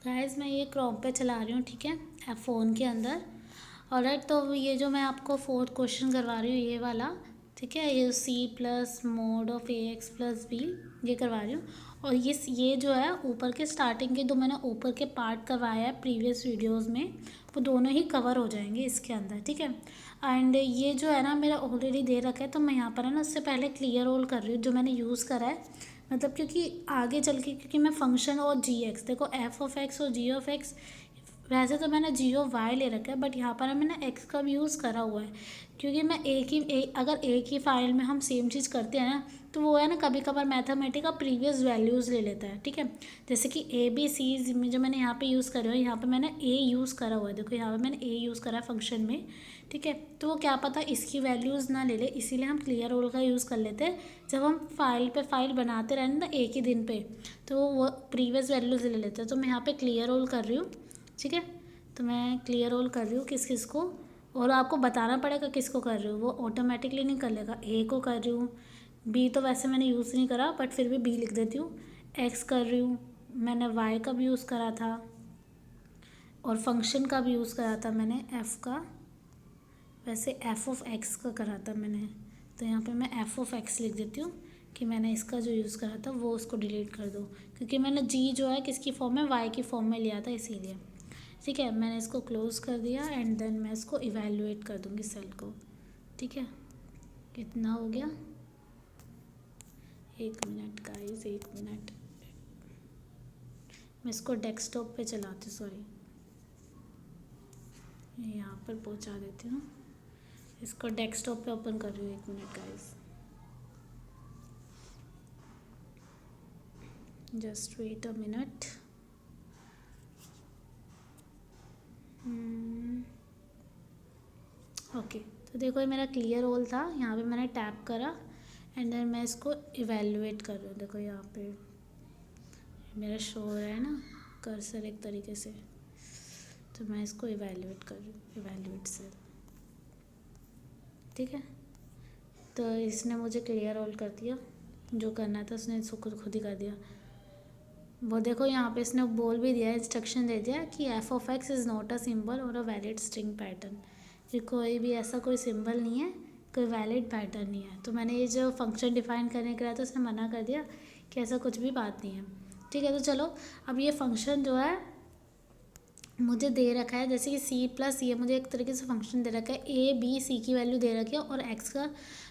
Guys मैं ये Chrome पे चला रही हूँ, ठीक है, फ़ोन के अंदर। ऑलराइट, तो ये जो मैं आपको फोर्थ क्वेश्चन करवा रही हूँ ये वाला, ठीक है, ये C plus mod of A X plus B ये करवा रही हूँ। और ये जो है ऊपर के स्टार्टिंग के, जो मैंने ऊपर के पार्ट करवाया है प्रीवियस वीडियोस में, वो दोनों ही कवर हो जाएंगे इसके अंदर, ठीक है। एंड ये जो है ना मेरा ऑलरेडी दे रखा है, तो मैं यहाँ पर है ना उससे पहले क्लियर ऑल कर रही हूँ जो मैंने यूज़ करा है। मतलब क्योंकि आगे चल के, क्योंकि मैं फंक्शन और जी एक्स, देखो एफ ऑफ एक्स और जी ऑफ एक्स, वैसे तो मैंने जी ऑफ वाई ले रखा है, बट यहाँ पर मैंने एक्स का भी यूज़ करा हुआ है। क्योंकि मैं अगर एक ही फाइल में हम सेम चीज़ करते हैं ना, तो वो है ना कभी कभार मैथमेटिक का प्रीवियस वैल्यूज़ ले लेता है, ठीक है। जैसे कि ए बी सी में जो मैंने यहाँ पे यूज़ करे हुए हैं, यहाँ पे मैंने ए यूज़ करा हुआ है, देखो यहाँ पे मैंने ए यूज़ करा है फंक्शन में, ठीक है। तो वो क्या पता इसकी वैल्यूज़ ना ले ले, इसीलिए हम क्लियर ऑल का यूज़ कर लेते हैं। जब हम फाइल पे फाइल बनाते रहें ना एक ही दिन पे, तो वो प्रीवियस वैल्यूज़ ले लेते हैं। तो मैं यहाँ पे क्लियर ऑल कर रही हूँ, ठीक है। तो मैं क्लियर ऑल कर रही हूँ किस किस को, और आपको बताना पड़ेगा किसको कर रही हूँ, वो ऑटोमेटिकली नहीं कर लेगा। ए को कर रही हूँ, बी तो वैसे मैंने यूज़ नहीं करा बट फिर भी बी लिख देती हूँ। एक्स कर रही हूँ, मैंने वाई का भी यूज़ करा था, और फंक्शन का भी यूज़ करा था मैंने एफ़ का, वैसे एफ़ ऑफ एक्स का करा था मैंने। तो यहाँ पे मैं एफ़ ऑफ एक्स लिख देती हूँ कि मैंने इसका जो यूज़ करा था वो उसको डिलीट कर दो, क्योंकि मैंने जी जो है किसकी फॉर्म में, वाई की फॉर्म में लिया था इसीलिए, ठीक है। मैंने इसको क्लोज़ कर दिया एंड देन मैं इसको इवैल्यूएट कर दूँगी सेल को, ठीक है। कितना हो गया, 1 मिनट गाइस, 1 मिनट। मैं इसको डेस्कटॉप पे चलाती हूँ, सॉरी, यहाँ पर पहुँचा देती हूँ। इसको डेस्कटॉप पे ओपन कर रही हूँ, 1 minute guys, just wait a minute. Okay, तो देखो ये मेरा क्लियर ऑल था, यहाँ पे मैंने टैप करा एंड देन मैं इसको इवैल्यूएट कर रही हूँ। देखो यहाँ पे मेरा शो हो रहा है ना कर्सर एक तरीके से, तो मैं इसको इवैल्यूएट कर रही हूँ, इवैल्यूएट सेल, ठीक है। तो इसने मुझे क्लियर ऑल कर दिया, जो करना था उसने इसको खुद ही कर दिया। वो देखो यहाँ पे इसने बोल भी दिया, इंस्ट्रक्शन दे दिया कि F of x is not a symbol और अ वैलिड स्ट्रिंग पैटर्न, ये कोई भी ऐसा कोई सिंबल नहीं है, कोई वैलिड पैटर्न नहीं है। तो मैंने ये जो फंक्शन डिफाइन करने के लिए तो उसने मना कर दिया कि ऐसा कुछ भी बात नहीं है, ठीक है। तो चलो अब ये फंक्शन जो है मुझे दे रखा है, जैसे कि सी प्लस, ये मुझे एक तरीके से फंक्शन दे रखा है, ए बी सी की वैल्यू दे रखी है और एक्स का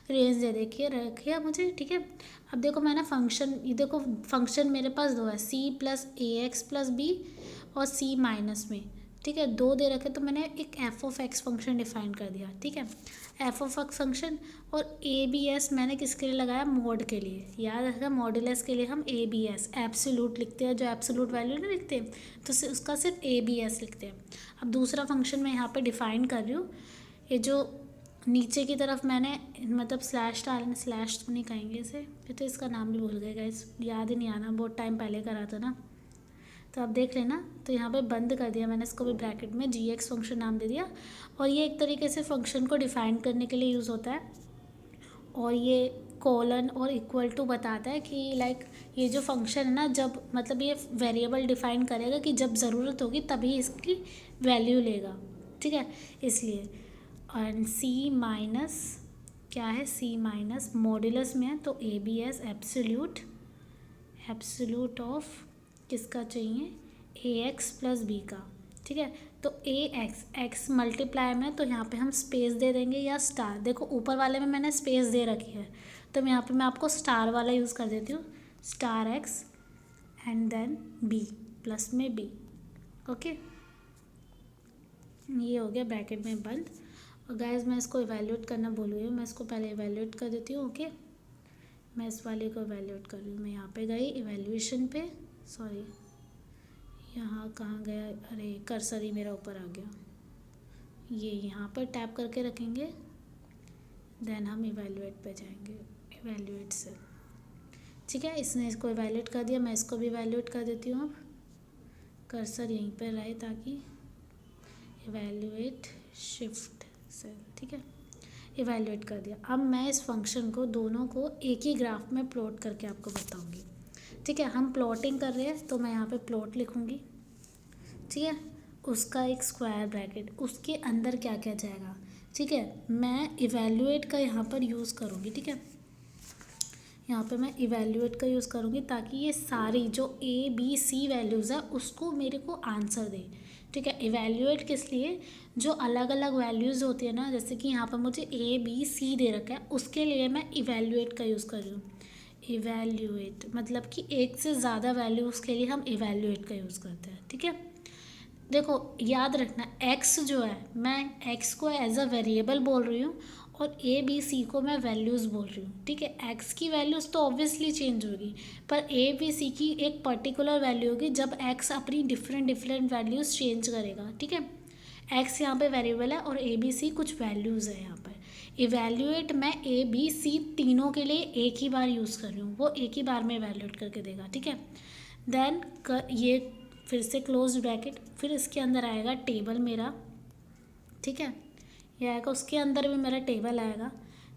रेंज दे रखी है मुझे, ठीक है। अब देखो मैं ना फंक्शन, ये देखो फंक्शन मेरे पास दो है, सी प्लस ए एक्स प्लस बी और सी माइनस में, ठीक है, दो दे रखे। तो मैंने एक F of x function define कर दिया, ठीक है, एफ ऑफ एक्स फंक्शन। और ए बी एस मैंने किसके लिए लगाया, मोड के लिए, याद रखा, मॉड्यूलस के लिए हम ए बी एस एब्सोल्यूट लिखते हैं, जो एब्सोल्यूट वैल्यू नहीं लिखते, तो उसका सिर्फ ए बी एस लिखते हैं। अब दूसरा फंक्शन मैं यहाँ पे डिफाइन कर रही हूँ, ये जो नीचे की तरफ मैंने मतलब स्लैश डालने, स्लैश तो नहीं कहेंगे इसे, फिर तो इसका नाम भी भूल गए गाइस, याद ही नहीं आना, बहुत टाइम पहले करा था ना, तो आप देख लेना। तो यहाँ पे बंद कर दिया मैंने इसको भी, ब्रैकेट में जी एक्स फंक्शन नाम दे दिया। और ये एक तरीके से फंक्शन को डिफाइन करने के लिए यूज़ होता है, और ये कोलन और इक्वल टू बताता है कि लाइक ये जो फंक्शन है ना, जब मतलब ये वेरिएबल डिफाइन करेगा कि जब ज़रूरत होगी तभी इसकी वैल्यू लेगा, ठीक है, इसलिए। और सी माइनस क्या है, सी माइनस मॉड्यूलस में है, तो A B S absolute, absolute of किसका चाहिए, ए एक्स प्लस बी का, ठीक है। तो ए एक्स, एक्स मल्टीप्लाई में, तो यहाँ पे हम स्पेस दे देंगे या स्टार, देखो ऊपर वाले में मैंने स्पेस दे रखी है, तो मैं यहाँ पे मैं आपको स्टार वाला यूज़ कर देती हूँ, star X and then B, plus में बी, ओके। ये हो गया ब्रैकेट में बंद। और गाइस मैं इसको इवैल्यूएट करना भूल गई हूँ, मैं इसको पहले इवैल्यूएट कर देती हूँ, ओके। मैं इस वाले को इवैल्यूएट कर रही हूँ, मैं यहाँ पे गई इवैल्यूएशन पे, सॉरी यहाँ कहाँ गया, अरे कर्सर ही मेरा ऊपर आ गया, ये यहाँ पर टैप करके रखेंगे, देन हम इवैल्यूएट पे जाएंगे, इवैल्यूएट से, ठीक है। इसने इसको इवैल्यूएट कर दिया, मैं इसको भी इवैल्यूएट कर देती हूँ। अब कर्सर यहीं पर रहे ताकि इवैल्यूएट शिफ्ट से, ठीक है, इवैल्यूएट कर दिया। अब मैं इस फंक्शन को दोनों को एक ही ग्राफ में प्लॉट करके आपको बताऊंगी, ठीक है। हम प्लॉटिंग कर रहे हैं, तो मैं यहाँ पे प्लॉट लिखूंगी, ठीक है, उसका एक स्क्वायर ब्रैकेट, उसके अंदर क्या क्या जाएगा, ठीक है। मैं इवैल्यूएट का यहाँ पर यूज़ करूँगी, ठीक है, यहाँ पे मैं इवैल्यूएट का यूज़ करूँगी ताकि ये सारी जो ए बी सी वैल्यूज़ है उसको मेरे को आंसर दे, ठीक है। इवैल्यूएट किस लिए, जो अलग अलग वैल्यूज़ होती है ना, जैसे कि यहाँ पर मुझे ए बी सी दे रखा है, उसके लिए मैं इवैल्यूएट का यूज़ कर रही हूँ। इवैल्यूएट मतलब कि एक से ज़्यादा वैल्यूज़ के लिए हम इवैल्यूएट का यूज़ करते हैं, ठीक है। देखो याद रखना, x जो है, मैं x को एज अ वेरिएबल बोल रही हूँ और ए बी सी को मैं वैल्यूज़ बोल रही हूँ, ठीक है। x की वैल्यूज़ तो ऑब्वियसली चेंज होगी, पर ए बी सी की एक पर्टिकुलर वैल्यू होगी जब x अपनी डिफरेंट वैल्यूज़ चेंज करेगा, ठीक है। x यहाँ पे वेरिएबल है और ए बी सी कुछ वैल्यूज़ है यहाँ पर। इवैल्यूएट मैं ए बी सी तीनों के लिए एक ही बार यूज़ कर रही हूँ, वो एक ही बार में इवैल्यूएट करके देगा, ठीक है। देन ये फिर से क्लोज ब्रैकेट, फिर इसके अंदर आएगा टेबल मेरा, ठीक है, ये आएगा, उसके अंदर भी मेरा टेबल आएगा,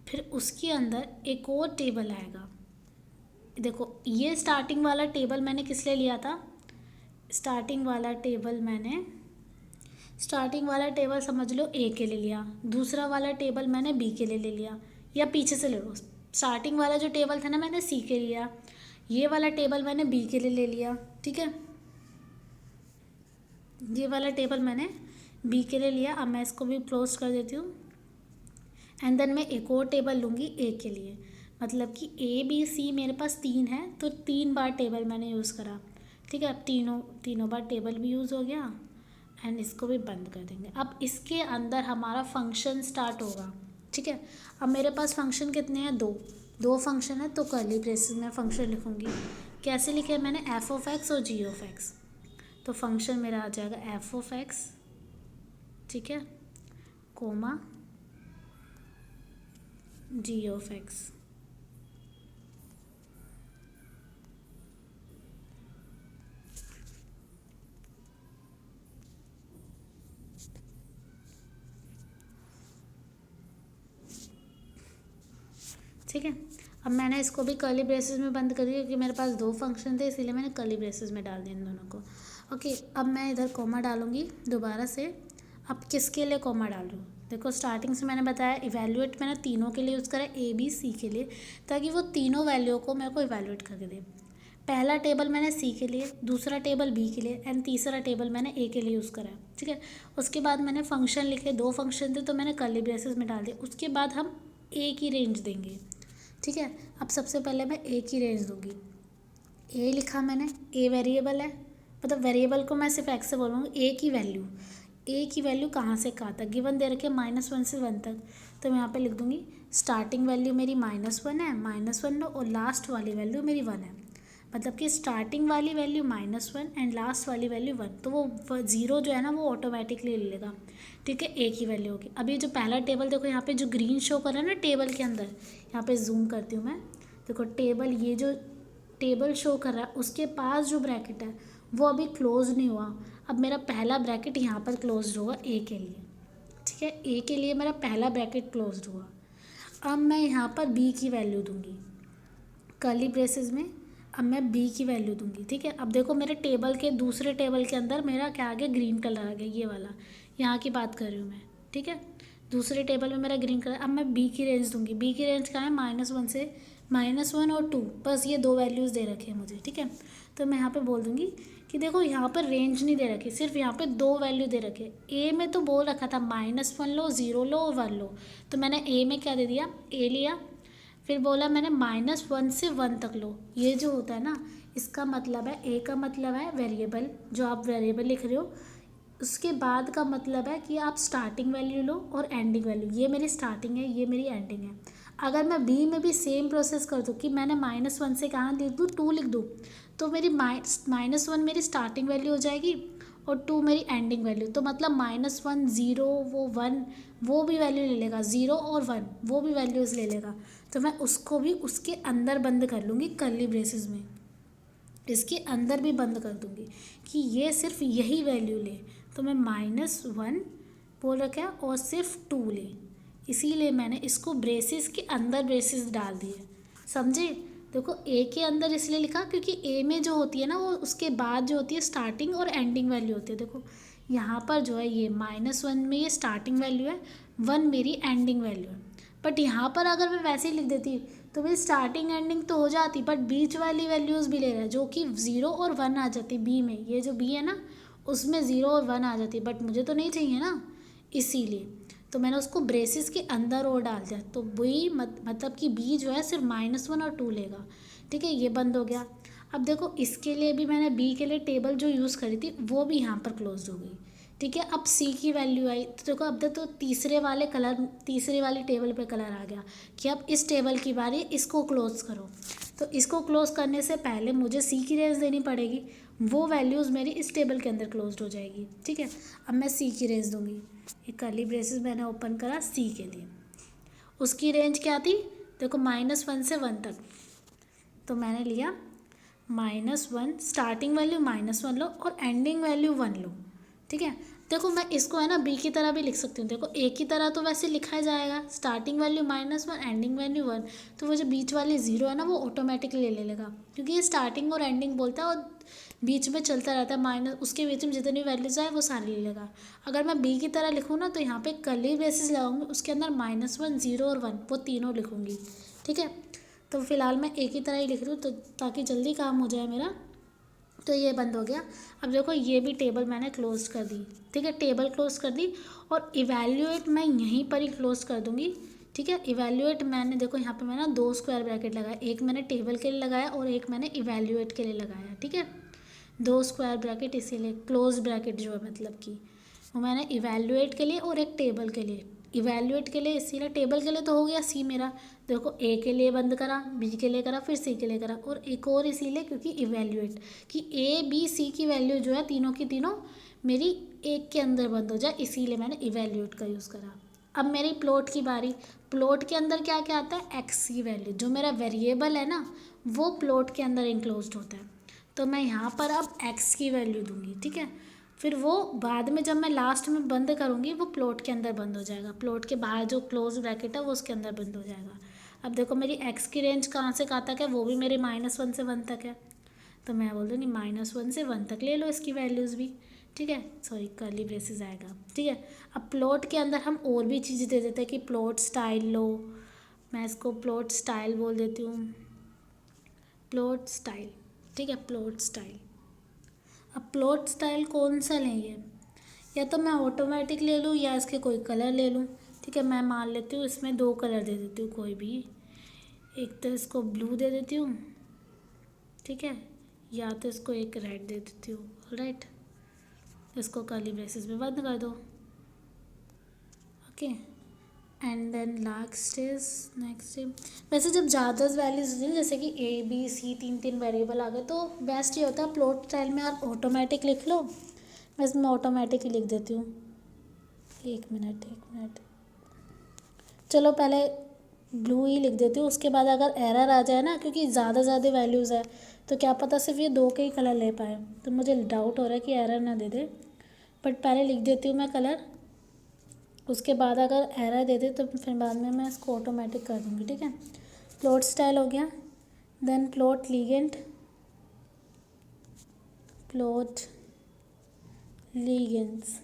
फिर उसके अंदर एक और टेबल आएगा। देखो ये स्टार्टिंग वाला टेबल मैंने किस लिए लिया था, स्टार्टिंग वाला टेबल समझ लो ए के लिए लिया, दूसरा वाला टेबल मैंने बी के लिए ले लिया, या पीछे से ले लो, स्टार्टिंग वाला जो टेबल था ना मैंने सी के लिया, ये वाला टेबल मैंने बी के लिए ले लिया, ठीक है, ये वाला टेबल मैंने बी के लिए लिया। अब मैं इसको भी क्लोज कर देती हूँ एंड देन मैं एक और टेबल लूँगी ए के लिए, मतलब कि ए बी सी मेरे पास 3 है तो 3 बार टेबल मैंने यूज़ करा, ठीक है। अब तीनों बार टेबल भी यूज़ हो गया एंड इसको भी बंद कर देंगे। अब इसके अंदर हमारा फंक्शन स्टार्ट होगा, ठीक है। अब मेरे पास फंक्शन कितने हैं, दो फंक्शन है, तो कर्ली ब्रेसेस में फंक्शन लिखूँगी। कैसे लिखे मैंने, एफ ऑफ एक्स और जी ऑफ एक्स, तो फंक्शन मेरा आ जाएगा एफ ऑफ एक्स, ठीक है, कोमा जी ऑफ एक्स। ठीक है, अब मैंने इसको भी कर्ली ब्रेसेस में बंद कर दिया क्योंकि मेरे पास 2 फंक्शन थे, इसीलिए मैंने कर्ली ब्रेसेस में डाल दिया इन दोनों को। ओके, अब मैं इधर कोमा डालूँगी दोबारा से। अब किसके लिए कोमा डाल रही हूँ, देखो स्टार्टिंग से मैंने बताया इवैल्यूएट मैंने तीनों के लिए यूज़ करा, ए बी सी के लिए, ताकि वो तीनों वैल्यू को मेरे को इवैल्यूएट करके दे। पहला टेबल मैंने सी के लिए, दूसरा टेबल बी के लिए एंड तीसरा टेबल मैंने ए के लिए यूज़ करा, ठीक है। उसके बाद मैंने फंक्शन लिखे, 2 फंक्शन थे तो मैंने कर्ली ब्रेसेस में डाल दिया। उसके बाद हम ए की रेंज देंगे, ठीक है। अब सबसे पहले मैं ए की रेंज दूंगी, ए लिखा मैंने, ए वेरिएबल है, मतलब वेरिएबल को मैं सिर्फ एक्स से बोलूँगी। ए की वैल्यू कहाँ से कहाँ तक गिवन दे रखे, -1 से 1 तक, तो मैं यहाँ पे लिख दूँगी स्टार्टिंग वैल्यू मेरी -1 है, -1 और लास्ट वाली वैल्यू मेरी 1 है, मतलब कि स्टार्टिंग वाली वैल्यू -1 एंड लास्ट वाली वैल्यू 1, तो वो 0 जो है ना वो ऑटोमेटिकली ले लेगा, ठीक है। ए की वैल्यू होगी। अब ये जो पहला टेबल देखो यहाँ पे जो ग्रीन शो कर रहा है ना टेबल के अंदर, यहाँ पे जूम करती हूँ मैं, देखो टेबल, ये जो टेबल शो कर रहा है उसके पास जो ब्रैकेट है वो अभी क्लोज नहीं हुआ। अब मेरा पहला ब्रैकेट यहाँ पर क्लोज होगा ए के लिए, ठीक है, ए के लिए मेरा पहला ब्रैकेट क्लोज हुआ। अब मैं यहाँ पर बी की वैल्यू दूँगी कर्ली ब्रेसेस में, अब मैं बी की वैल्यू दूंगी, ठीक है। अब देखो मेरे टेबल के दूसरे टेबल के अंदर मेरा क्या आ गया, ग्रीन कलर आ गया, ये वाला, यहाँ की बात कर रही हूँ मैं, ठीक है। दूसरे टेबल में मेरा ग्रीन कलर, अब मैं बी की रेंज दूंगी, बी की रेंज क्या है, -1 से -1 और 2, बस ये 2 वैल्यूज़ दे रखे हैं मुझे, ठीक है। तो मैं यहाँ पर बोल दूँगी कि देखो यहाँ पर रेंज नहीं दे रखी, सिर्फ यहाँ पर 2 वैल्यू दे रखे। ए में तो बोल रखा था -1 लो, 0 लो और 1 लो, तो मैंने ए में क्या दे दिया, ए लिया, फिर बोला मैंने -1 से 1 तक लो। ये जो होता है ना, इसका मतलब है, ए का मतलब है वेरिएबल, जो आप वेरिएबल लिख रहे हो, उसके बाद का मतलब है कि आप स्टार्टिंग वैल्यू लो और एंडिंग वैल्यू, ये मेरी स्टार्टिंग है, ये मेरी एंडिंग है। अगर मैं बी में भी सेम प्रोसेस कर दूँ कि मैंने -1 से कहाँ लिख दूँ, 2 लिख दूँ, तो मेरी -1 मेरी स्टार्टिंग वैल्यू हो जाएगी और 2 मेरी एंडिंग वैल्यू, तो मतलब -1 0 वो 1 वो भी वैल्यू ले लेगा, 0 और 1 वो भी वैल्यूज़ ले लेगा, तो मैं उसको भी उसके अंदर बंद कर लूँगी कर्ली ब्रेसेस में, इसके अंदर भी बंद कर दूँगी कि ये सिर्फ यही वैल्यू ले, तो मैं -1 बोल रखा है और सिर्फ 2 ले, इसीलिए मैंने इसको ब्रेसेस के अंदर ब्रेसेस डाल दिए, समझे। देखो ए के अंदर इसलिए लिखा क्योंकि ए में जो होती है ना वो उसके बाद जो होती है स्टार्टिंग और एंडिंग वैल्यू होती है। देखो यहाँ पर जो है ये -1 में ये स्टार्टिंग वैल्यू है, 1 मेरी एंडिंग वैल्यू है। बट यहाँ पर अगर मैं वैसे ही लिख देती तो मेरी स्टार्टिंग एंडिंग तो हो जाती, बट बीच वाली वैल्यूज़ भी ले रहा है जो कि 0 और 1 आ जाती बी में। ये जो बी है ना उसमें 0 और 1 आ जाती, बट मुझे तो नहीं चाहिए ना, इसीलिए तो मैंने उसको ब्रेसिस के अंदर और डाल दिया। तो बी मतलब कि बी जो है सिर्फ -1 और 2 लेगा। ठीक है, ये बंद हो गया। अब देखो इसके लिए भी मैंने बी के लिए टेबल जो यूज़ करी थी वो भी यहाँ पर क्लोज हो गई। ठीक है, अब सी की वैल्यू आई तो देखो अब तो तीसरे वाली टेबल पे कलर आ गया कि अब इस टेबल की बारी, इसको क्लोज करो। तो इसको क्लोज करने से पहले मुझे सी की रेंज देनी पड़ेगी, वो वैल्यूज़ मेरी इस टेबल के अंदर क्लोज हो जाएगी। ठीक है, अब मैं सी की रेंज दूंगी। एक कर्ली ब्रेसेस मैंने ओपन करा सी के लिए, उसकी रेंज क्या थी देखो -1 से 1 तक। तो मैंने लिया -1, स्टार्टिंग वैल्यू -1 लो और एंडिंग वैल्यू 1 लो। ठीक है, देखो मैं इसको है ना बी की तरह भी लिख सकती हूँ। देखो ए की तरह तो वैसे लिखा ही जाएगा, स्टार्टिंग वैल्यू -1 एंडिंग वैल्यू 1, तो वो जो बीच वाली 0 है ना वो ऑटोमेटिकली ले लेगा, क्योंकि ये स्टार्टिंग और एंडिंग बोलता है और बीच में चलता रहता है माइनस, उसके बीच में जितनी वैल्यूज आए वो सारी ले लेगा। अगर मैं बी की तरह लिखूँ ना तो यहाँ पे कर्ली ब्रेसेस लगाऊंगी, उसके अंदर -1 0 और 1 वो तीनों लिखूंगी। ठीक है, तो फिलहाल मैं एक ही तरह ही लिख रही हूँ तो ताकि जल्दी काम हो जाए मेरा। तो ये बंद हो गया। अब देखो ये भी टेबल मैंने क्लोज कर दी। ठीक है, टेबल क्लोज कर दी और इवैल्यूएट मैं यहीं पर ही क्लोज कर दूंगी। ठीक है, इवैल्यूएट मैंने देखो यहाँ पे मैंने 2 स्क्वायर ब्रैकेट लगाया, एक मैंने टेबल के लिए लगाया और एक मैंने इवैल्यूएट के लिए लगाया। ठीक है, 2 स्क्वायर ब्रैकेट इसीलिए क्लोज ब्रैकेट जो है मतलब कि वो मैंने इवैल्यूएट के लिए और एक टेबल के लिए। इवैल्यूएट के लिए इसीलिए, टेबल के लिए तो हो गया सी मेरा, देखो ए के लिए बंद करा, बी के लिए करा, फिर सी के लिए करा, और एक और इसीलिए क्योंकि इवैल्यूएट कि ए बी सी की वैल्यू जो है तीनों की तीनों मेरी एक के अंदर बंद हो जाए, इसीलिए मैंने इवैल्यूएट का यूज़ करा। अब मेरी प्लॉट की बारी। प्लॉट के अंदर क्या क्या आता है, एक्स की वैल्यू, जो मेरा वेरिएबल है ना वो प्लॉट के अंदर इंक्लोज्ड होता है। तो मैं यहाँ पर अब एक्स की वैल्यू दूंगी। ठीक है, फिर वो बाद में जब मैं लास्ट में बंद करूँगी वो प्लॉट के अंदर बंद हो जाएगा, प्लॉट के बाहर जो क्लोज ब्रैकेट है वो उसके अंदर बंद हो जाएगा। अब देखो मेरी एक्स की रेंज कहाँ से कहाँ तक है, वो भी मेरे -1 से 1 तक है। तो मैं बोल दूँगी -1 से 1 तक ले लो इसकी वैल्यूज़ भी। ठीक है, सॉरी कर्ली ब्रेसेस आएगा। ठीक है, अब प्लॉट के अंदर हम और भी चीज़ें दे देते हैं कि प्लॉट स्टाइल लो, मैं इसको प्लॉट स्टाइल बोल देती हूँ, प्लॉट स्टाइल। ठीक है, प्लॉट स्टाइल। अब प्लॉट स्टाइल कौन सा लेंगे, या तो मैं ऑटोमेटिक ले लूँ या इसके कोई कलर ले लूँ। ठीक है, मैं मान लेती हूँ इसमें 2 कलर दे देती हूँ कोई भी, एक तो इसको ब्लू दे देती हूँ। ठीक है, या तो इसको एक रेड दे देती हूँ। राइट, इसको कर्ली ब्रेसेस में बंद कर दो। ओके, एंड देन नेक्स्ट वैसे जब ज़्यादा वैल्यूज होती है जैसे कि ए बी सी 3 वेरिएबल आ गए तो बेस्ट ये होता है प्लॉट स्टाइल में आप ऑटोमेटिक लिख लो। मैं इसमें ऑटोमेटिक ही लिख देती हूँ। एक मिनट, चलो पहले ब्लू ही लिख देती हूँ, उसके बाद अगर एरर आ जाए ना, क्योंकि ज़्यादा वैल्यूज़ है तो क्या पता सिर्फ ये 2 के ही कलर ले पाए, तो मुझे डाउट हो रहा है कि एरर ना दे दे, बट पहले लिख देती हूँ मैं कलर, उसके बाद अगर एरर दे दे तो फिर बाद में मैं इसको ऑटोमेटिक कर दूँगी। ठीक है, प्लॉट स्टाइल हो गया, then plot legend, plot legends,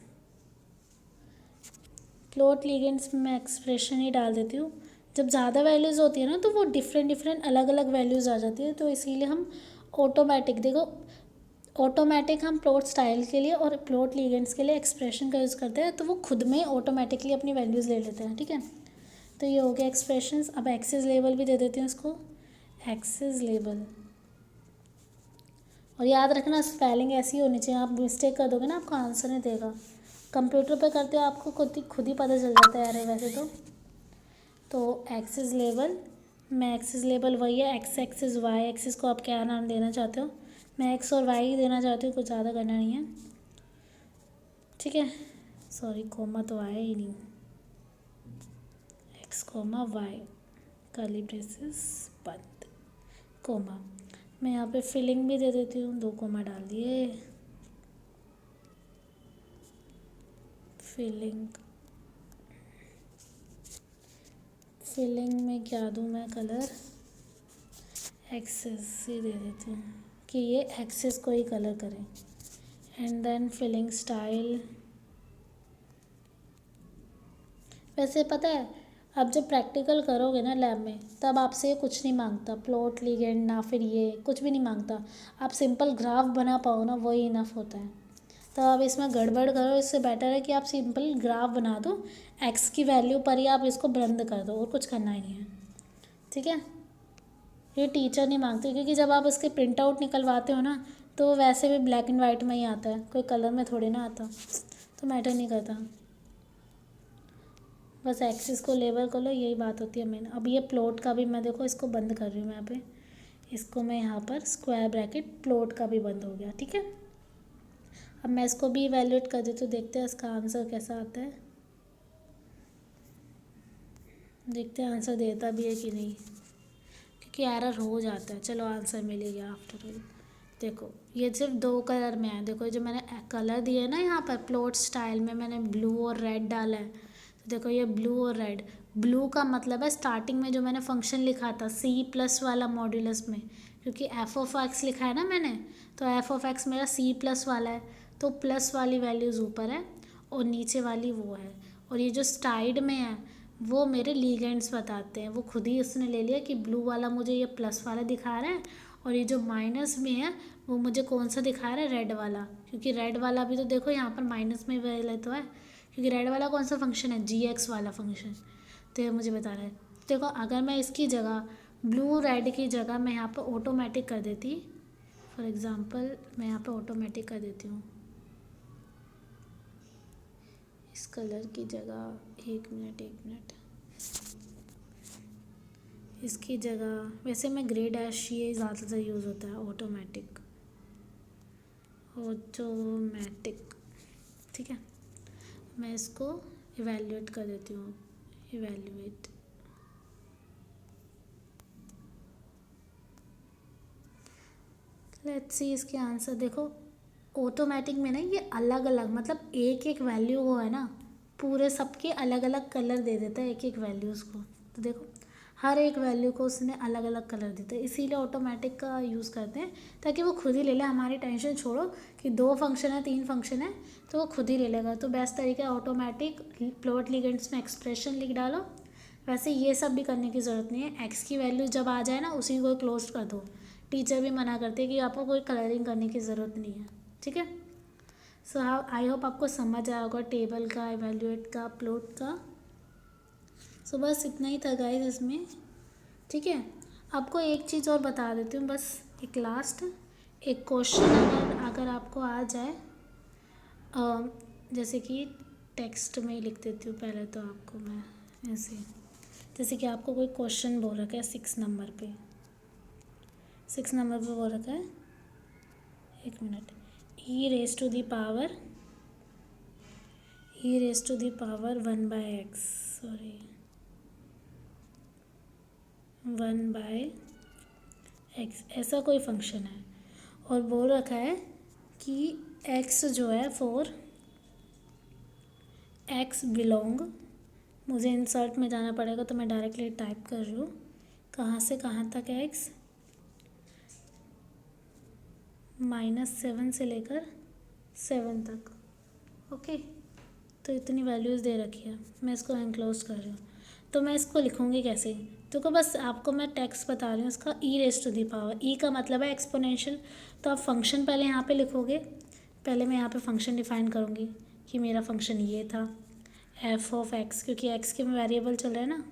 plot legends में मैं एक्सप्रेशन ही डाल देती हूँ। जब ज़्यादा वैल्यूज़ होती है ना तो वो डिफरेंट अलग अलग वैल्यूज़ आ जाती है, तो इसीलिए हम ऑटोमेटिक, देखो ऑटोमेटिक हम प्लॉट स्टाइल के लिए और प्लॉट लीगेंट्स के लिए एक्सप्रेशन का यूज़ करते हैं, तो वो खुद में ऑटोमेटिकली अपनी वैल्यूज़ ले लेते हैं। ठीक है, तो ये हो गया एक्सप्रेशंस। अब एक्सेस लेबल भी दे देती हूँ इसको, एक्सेस लेबल। और याद रखना स्पेलिंग ऐसी होनी चाहिए, आप मिस्टेक कर दोगे ना आपको आंसर नहीं देगा। कंप्यूटर पे करते हो आपको खुद ही पता चल जाता है यार वैसे तो एक्सेस लेबल, मैं एक्सेस लेबल वही है, एक्स एक्सेस वाई एक्सेस को आप क्या नाम देना चाहते हो, मैं एक्स और वाई ही देना चाहती हूँ, कुछ ज़्यादा करना नहीं है। ठीक है, सॉरी कोमा तो आया ही नहीं, X comma Y curly braces बंद कोमा। मैं यहाँ पे फिलिंग भी दे देती हूँ, 2 कोमा डाल दिए, फिलिंग में क्या दूँ मैं कलर, एक्सेस ही दे देती हूँ कि ये एक्सेस को ही कलर करें। And then filling style. वैसे पता है, आप जब प्रैक्टिकल करोगे ना लैब में, तब आपसे ये कुछ नहीं मांगता, प्लॉट लिगेंड ना फिर ये कुछ भी नहीं मांगता। आप सिंपल ग्राफ बना पाओ ना, वही इनफ होता है। तो आप इसमें गड़बड़ करो, इससे बेटर है कि आप सिंपल ग्राफ बना दो, एक्स की वैल्यू पर ही आप इसको बंद कर दो, और कुछ करना ही नहीं है। ठीक है, ये टीचर नहीं मांगते, क्योंकि जब आप इसके प्रिंट आउट निकलवाते हो ना, तो वैसे भी ब्लैक एंड वाइट में ही आता है, कोई कलर में थोड़ी ना आता, तो मैटर नहीं करता। बस एक्सिस को लेबल कर लो, यही बात होती है मेन। अब ये प्लॉट का भी मैं देखो इसको बंद कर रही हूँ यहाँ पे, इसको मैं यहाँ पर स्क्वायर ब्रैकेट, प्लॉट का भी बंद हो गया। ठीक है, अब मैं इसको भी इवैल्यूएट कर देती हूँ, देखते हैं इसका आंसर कैसा आता है। देखते हैं आंसर देता भी है कि नहीं, क्योंकि एरर हो जाता है। चलो आंसर मिल गया आफ्टर ऑल। देखो ये सिर्फ 2 कलर में है। देखो जो मैंने कलर दिए है ना यहाँ पर प्लॉट स्टाइल में, मैंने ब्लू और रेड डाला है। तो देखो ये ब्लू और रेड, ब्लू का मतलब है स्टार्टिंग में जो मैंने फंक्शन लिखा था सी प्लस वाला मॉड्यूलस में, क्योंकि एफ ऑफ एक्स लिखा है ना मैंने, तो एफ ऑफ एक्स मेरा सी प्लस वाला है, तो प्लस वाली वैल्यूज़ ऊपर है और नीचे वाली वो है। और ये जो साइड में है वो मेरे लीगेंड्स बताते हैं, वो खुद ही उसने ले लिया कि ब्लू वाला मुझे ये प्लस वाला दिखा रहा है, और ये जो माइनस में है वो मुझे कौन सा दिखा रहा है, रेड वाला, क्योंकि रेड वाला भी तो देखो यहाँ पर माइनस में वाला तो है, क्योंकि रेड वाला कौन सा फंक्शन है, जी एक्स वाला फंक्शन, तो ये मुझे बता रहा है। देखो अगर मैं इसकी जगह ब्लू रेड की जगह मैं यहाँ पर ऑटोमेटिक कर देती, फॉर एग्ज़ाम्पल मैं यहाँ पर ऑटोमेटिक कर देती हूँ इस कलर की जगह, एक मिनट, इसकी जगह वैसे मैं ग्रे डैश ये ज़्यादातर यूज़ होता है, ऑटोमेटिक। ठीक है, मैं इसको इवैल्यूएट कर देती हूँ, इवैल्यूएट। लेट्स सी इसके आंसर। देखो ऑटोमेटिक में ना ये अलग अलग, मतलब एक एक वैल्यू को है ना, पूरे सबके अलग अलग कलर दे देता है, एक एक वैल्यूज़ को। तो देखो हर एक वैल्यू को उसने अलग अलग कलर देता है, इसीलिए ऑटोमेटिक का यूज़ करते हैं, ताकि वो खुद ही ले ले। हमारी टेंशन छोड़ो कि 2 फंक्शन है 3 फंक्शन है, तो वो खुद ही ले लेगा। तो बेस्ट तरीका है ऑटोमेटिक, प्लॉट लिगेंड्स में एक्सप्रेशन लिख डालो। वैसे ये सब भी करने की ज़रूरत नहीं है, एक्स की वैल्यू जब आ जाए ना उसी को क्लोज कर दो। टीचर भी मना करते हैं कि आपको कोई कलरिंग करने की ज़रूरत नहीं है। ठीक है, सो आई होप आपको समझ आया होगा टेबल का, इवैल्यूएट का, प्लॉट का। सो बस इतना ही था गाइस इसमें। ठीक है, आपको एक चीज़ और बता देती हूँ, बस एक लास्ट, एक क्वेश्चन अगर आपको आ जाए, जैसे कि टेक्स्ट में ही लिख देती हूँ पहले तो आपको मैं ऐसे, जैसे कि आपको कोई क्वेश्चन बोल रखा है 6 नंबर पे, 6 नंबर पे बोल रखा है, एक मिनट, E raise to the power 1/x, sorry 1/x, ऐसा कोई फंक्शन है, और बोल रखा है कि x जो है फॉर x बिलोंग, मुझे इंसर्ट में जाना पड़ेगा तो मैं डायरेक्टली टाइप कर रही हूँ, कहाँ से कहाँ तक है x, -7 से लेकर 7 तक। ओके, तो इतनी वैल्यूज़ दे रखी है, मैं इसको एनक्लोज कर रही हूँ। तो मैं इसको लिखूँगी कैसे, तो बस आपको मैं टेक्स्ट बता रही हूँ इसका, ई रेस टू दी पावर, ई का मतलब है एक्सपोनेंशियल। तो आप फंक्शन पहले यहाँ पे लिखोगे, पहले मैं यहाँ पे फंक्शन डिफाइन करूँगी कि मेरा फंक्शन ये था एफ ऑफ एक्स, क्योंकि एक्स के में वेरिएबल चल रहा है ना,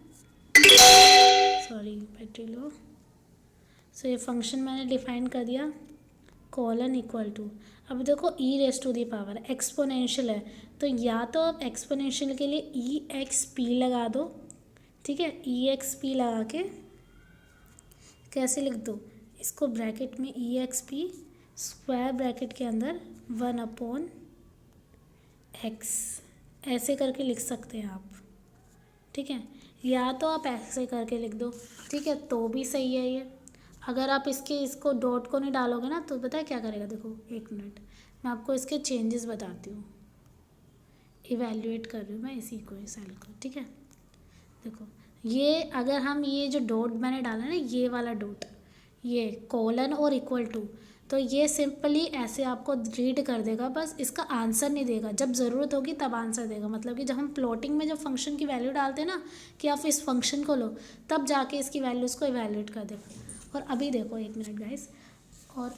सॉरी बैटरी लो। सो ये फंक्शन मैंने डिफाइन कर दिया, कॉलन इक्वल टू, अब देखो e raise to the power exponential है, तो या तो आप एक्सपोनेंशियल के लिए ई एक्स पी लगा दो। ठीक है, ई एक्स पी लगा के कैसे लिख दो इसको, ब्रैकेट में ई एक्स पी स्क्वायर ब्रैकेट के अंदर 1/x, ऐसे करके लिख सकते हैं आप। ठीक है, या तो आप ऐसे करके लिख दो, ठीक है, तो भी सही है ये। अगर आप इसको डॉट को नहीं डालोगे ना, तो पता है क्या करेगा, देखो एक मिनट मैं आपको इसके चेंजेस बताती हूँ, इवैल्यूएट कर रही हूँ मैं इसी को, इस सेल को। ठीक है, देखो ये अगर हम ये जो डॉट मैंने डाला ना, ये वाला डॉट, ये कोलन और इक्वल टू, तो ये सिंपली ऐसे आपको रीड कर देगा, बस इसका आंसर नहीं देगा। जब ज़रूरत होगी तब आंसर देगा। मतलब कि जब हम प्लॉटिंग में जब फंक्शन की वैल्यू डालते हैं ना कि आप इस फंक्शन को लो, तब जाके इसकी वैल्यूज़ को इवैल्यूएट कर देगा। और अभी देखो, एक मिनट गाइस, और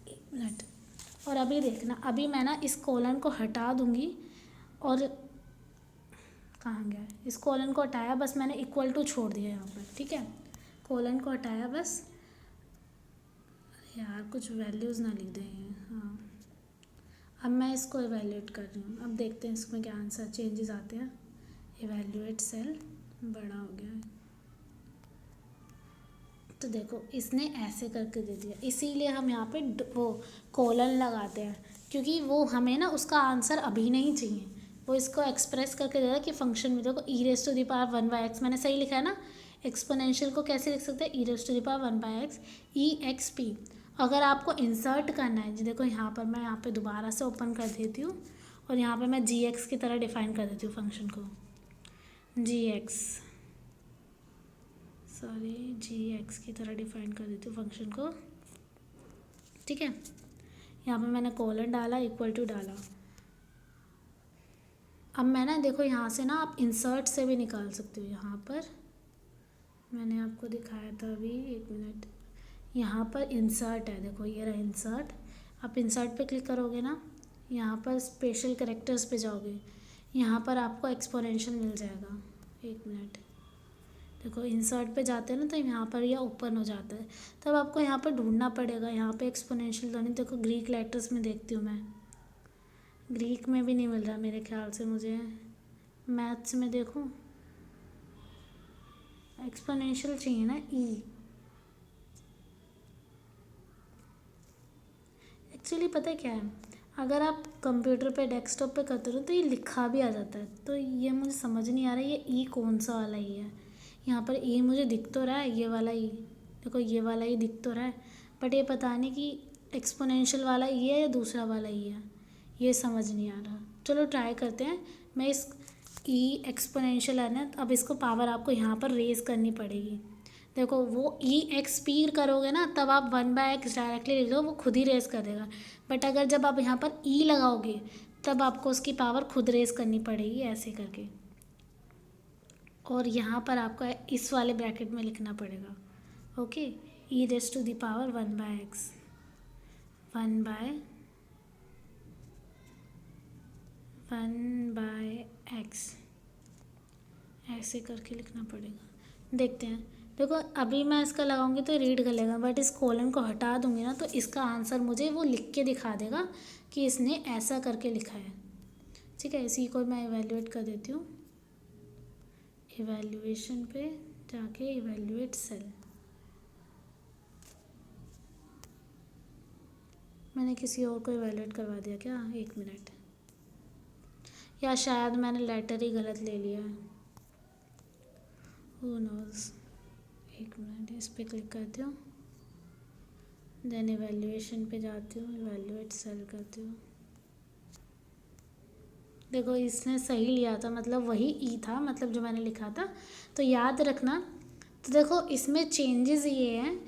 एक मिनट, और अभी देखना, अभी मैं ना इस कोलन को हटा दूंगी, और कहाँ गया है, इस कोलन को हटाया, बस मैंने इक्वल टू छोड़ दिया यहाँ पर, ठीक है। कोलन को हटाया बस, यार कुछ वैल्यूज़ ना लिख दें ये, हाँ। अब मैं इसको इवैल्यूएट कर रही हूँ, अब देखते हैं इसमें क्या आंसर चेंजेस आते हैं। इवैल्यूएट सेल बड़ा हो गया है, तो देखो इसने ऐसे करके दे दिया, इसीलिए हम यहाँ पे वो कोलन लगाते हैं, क्योंकि वो हमें ना उसका आंसर अभी नहीं चाहिए, वो इसको एक्सप्रेस करके दे रहा है कि फंक्शन में देखो e⁻1/x, मैंने सही लिखा है ना। एक्सपोनेंशियल को कैसे लिख सकते हैं, e⁻1/x exp। अगर आपको इंसर्ट करना है जी, देखो यहाँ पर मैं यहाँ पे दोबारा से ओपन कर देती हूँ, और यहाँ पे मैं gx की तरह डिफाइन कर देती हूँ फंक्शन को, gx की तरह डिफाइन कर देती हूँ फंक्शन को, ठीक है। यहाँ पे मैंने कोलन डाला, इक्वल टू डाला। अब मैं ना देखो यहाँ से ना आप इंसर्ट से भी निकाल सकते हो, यहाँ पर मैंने आपको दिखाया था अभी, एक मिनट, यहाँ पर इंसर्ट है, देखो ये रहा इंसर्ट। आप इंसर्ट पे क्लिक करोगे ना, यहाँ पर स्पेशल कैरेक्टर्स पे जाओगे, यहाँ पर आपको एक्सपोनेंशियल मिल जाएगा। एक मिनट, देखो इंसर्ट पे जाते हैं ना, तो यहाँ पर यह ओपन हो जाता है, तब आपको यहाँ पर ढूंढना पड़ेगा। यहाँ पे एक्सपोनेंशियल तो नहीं, देखो ग्रीक लेटर्स में देखती हूँ मैं, ग्रीक में भी नहीं मिल रहा मेरे ख्याल से मुझे, मैथ्स में देखूँ, एक्सपोनेंशियल चाहिए ना, एक्चुअली पता है क्या है, अगर आप कंप्यूटर पे डेस्कटॉप पे करते हो तो ये लिखा भी आ जाता है, तो ये मुझे समझ नहीं आ रहा है ये ई कौन सा वाला ई है। यहाँ पर ई मुझे दिख तो रहा है, ये वाला ई, देखो ये वाला ई दिख तो रहा है, बट ये पता नहीं कि एक्सपोनेंशियल वाला ई है या दूसरा वाला ई है, ये समझ नहीं आ रहा। चलो ट्राई करते हैं। मैं इस ई एक्सपोनेंशियल है ना, अब इसको पावर आपको यहाँ पर रेज करनी पड़ेगी। देखो वो ई एक्स पी करोगे ना, तब आप 1/x डायरेक्टली लिख दो, वो खुद ही रेस कर देगा। बट अगर जब आप यहाँ पर ई लगाओगे, तब आपको उसकी पावर खुद रेस करनी पड़ेगी, ऐसे करके। और यहाँ पर आपको इस वाले ब्रैकेट में लिखना पड़ेगा, ओके, e⁻1 1/x 1/x ऐसे करके लिखना पड़ेगा। देखते हैं, देखो अभी मैं इसका लगाऊंगी तो रीड कर लेगा, बट इस कॉलन को हटा दूंगी ना, तो इसका आंसर मुझे वो लिख के दिखा देगा कि इसने ऐसा करके लिखा है, ठीक है। इसी को मैं इवैल्यूएट कर देती हूँ, इवैल्यूएशन पे जाके इवैल्यूएट सेल, मैंने किसी और को इवैल्यूएट करवा दिया क्या, एक मिनट, या शायद मैंने लेटर ही गलत ले लिया है, हू नोज़। एक मिनट, इस पर क्लिक करती हूँ, देन इवैल्यूएशन पे जाती हूँ, इवैल्यूएट सेल करती हूँ। देखो इसने सही लिया था, मतलब वही ई था, मतलब जो मैंने लिखा था, तो याद रखना। तो देखो इसमें चेंजेस ये हैं,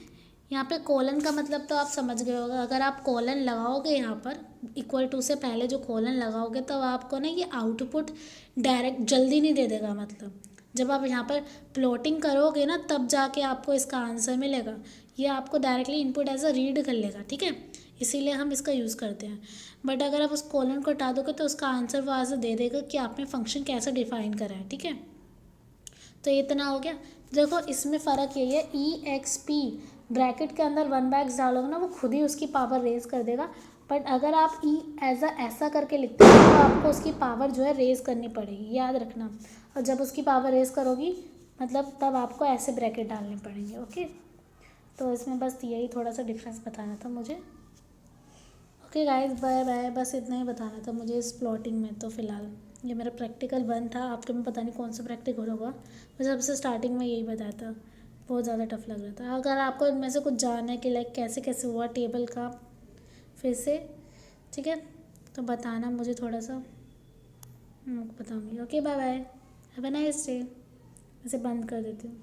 यहाँ पे कोलन का मतलब तो आप समझ गए होगा। अगर आप कोलन लगाओगे यहाँ पर इक्वल टू से पहले जो कोलन लगाओगे, तो आपको ना ये आउटपुट डायरेक्ट जल्दी नहीं दे देगा। मतलब जब आप यहाँ पर प्लॉटिंग करोगे ना, तब जाके आपको इसका आंसर मिलेगा, ये आपको directly input as a read कर लेगा, ठीक है। इसीलिए हम इसका यूज़ करते हैं। बट अगर आप उस कोलन को हटा दोगे, तो उसका आंसर वो आज दे देगा कि आपने फंक्शन कैसे डिफाइन करा है, ठीक है। तो इतना हो गया। देखो इसमें फ़र्क यही है, ई एक्स पी ब्रैकेट के अंदर 1/x डालोगे ना, वो खुद ही उसकी पावर रेज कर देगा। बट अगर आप ई एज ऐसा करके लिखते हो, तो आपको उसकी पावर जो है रेज करनी पड़ेगी, याद रखना। और जब उसकी पावर रेज करोगी, मतलब तब आपको ऐसे ब्रैकेट डालने पड़ेंगे, ओके। तो इसमें बस यही थोड़ा सा डिफरेंस बताना था मुझे। ओके गाइस, बाय बाय, बस इतना ही बताना था मुझे इस प्लॉटिंग में। तो फ़िलहाल ये मेरा प्रैक्टिकल 1 था, आफ्टर में पता नहीं कौन सा प्रैक्टिकल होगा। मैं सबसे स्टार्टिंग में यही बताया था, बहुत ज़्यादा टफ लग रहा था। अगर आपको इनमें से कुछ जानना है कि लाइक कैसे कैसे हुआ टेबल का फिर से, ठीक है, तो बताना मुझे थोड़ा सा, मैं बताऊँगी। Okay bye bye, have a nice day. इसे बंद कर देती हूँ।